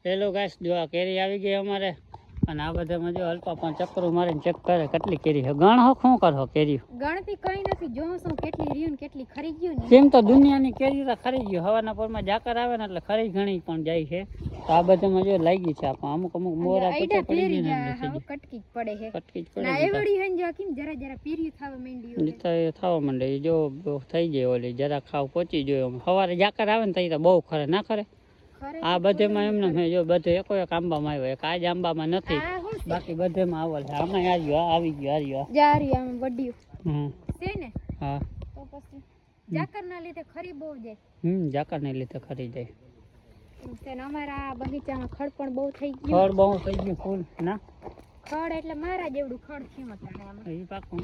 Hello guys, જો આ કેરી આવી ગઈ અમારે અને આ બધામાં જો અલ્પા પણ ચક્કરો મારીને ચેક કરે કેટલી કેરી છે. ગણ હો શું કરો કેરી? ગણતી કઈ નથી, જો શું કેટલી રહ્યું ને કેટલી ખરી ગયું ને. કેમ તો દુનિયાની કેરી તો ખરી ગયું. હવાના પોરમાં જાકર આવે ને એટલે ખરી ઘણી પણ જાય છે. તો આ બધામાં જો લાગી છે આપણ અમુક અમુક મોરા પીછે પડી ગયા ને કટકી જ પડે છે. કટકી જ પડે ના એવડી હે જો કેમ જરા જરા પીર્યું થાવા માંડ્યું છે. તો થવા માંડે જો થઈ જાય ઓલી જરા ખાવ પહોંચી જોયો. સવારે જાકર આવે ને તો બહુ ખરે ના ખરે. આ બધેમાં એમને મેં જો બધે એકો એક આંબામાં આવ્યો, એક આજ આંબામાં નથી, બાકી બધેમાં આવેલ છે. આમાં આવી ગયો જારી આમ વડિયું છે ને. હા તો પછી જાકર ના લીધે ખરી બહુ જાય. જાકર ને લીધે ખરી જાય. અમારા બગીચામાં ખડ પણ બહુ થઈ ગયું. ખડ બહુ થઈ ગયું ફૂલ ના. ખડ એટલે મારા જેવડું ખડ થયું અત્યારે. એ પાકું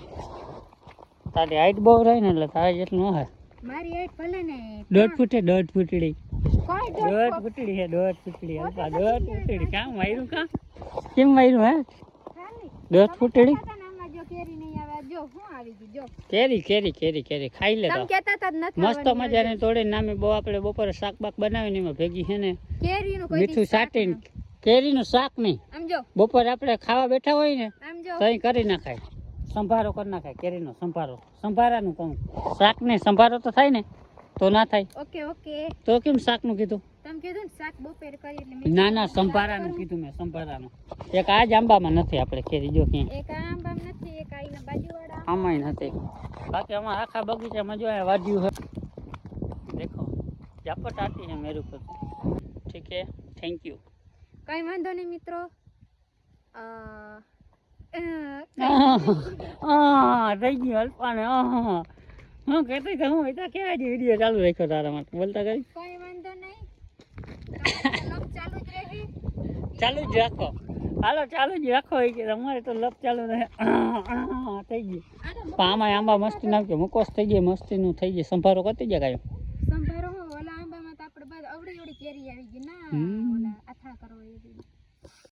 તારી હાઈટ બહુ રહી ને એટલે તારે જેટલું ન હોય. મારી હાઈટ ભલે ને 1.5 ફૂટે 1.5 ફૂટડી. કોઈ 1.5 ફૂટડી હે 1.5 ફૂટડી. અલ્પા 1.5 ફૂટડી કામ માર્યું કા? કેમ માર્યું હે? 1.5 ફૂટડી. કેરી કેરી કેરી કેરી ખાઈ લે તો મસ્ત મજાની તોડીને નામે બહુ આપણે બપોરે શાક બાક બનાવીને એમાં ભેગી છે ને મીઠું સાટીને કેરીનું શાક નહીં બપોરે આપણે ખાવા બેઠા હોય ને તો અહીં કરી નાખાય. સંભારો કરી નાખાય કેરીનો સંભારો. સંભારાનું કહું, શાક ને સંભારો તો થાય ને તો ના થાય. ઓકે ઓકે તો કેમ શાકનું કીધું? તમે કીધું ને શાક બપોરે કરી એટલે ના ના સંભારાનું કીધું મેં. સંભારાનું એક આ જ આંબામાં નથી આપણે કેરી જો ક્યાં એક આંબામાં નથી, એક આઈના બાજુવાળા આમાંય નથી. બાકી અમારા આખા બગીચામાં જો વાડ્યું છે. દેખો ઝાપટ આતી है मेरे को. ठीक है, थैंक यू. કઈ વાંધો નહીં મિત્રો. થઈ ગયું અલ્પાને. હું કહેતી તો હું એટલે કેવા જે વિડીયો ચાલુ રાખ્યો તારા માટે બોલતા કરી. કઈ વાંધો નહીં, ચાલુ જ રહે. ચાલુ જ રાખો. હાલો ચાલુ જ રાખો કે તમારે તો લપ ચાલુ રહે. થઈ ગયું. પણ આમાં આંબા મસ્તી નાખજો મુકોસ થઈ જાય મસ્તીનું થઈ જાય. સંભારો કરતી જાય કાંઈ સંભારો ઓલા આંબામાં તો આપણે બાદ અવડી અવડી કેરી આવી ગઈ ના ઓલા અથા કરો એવી.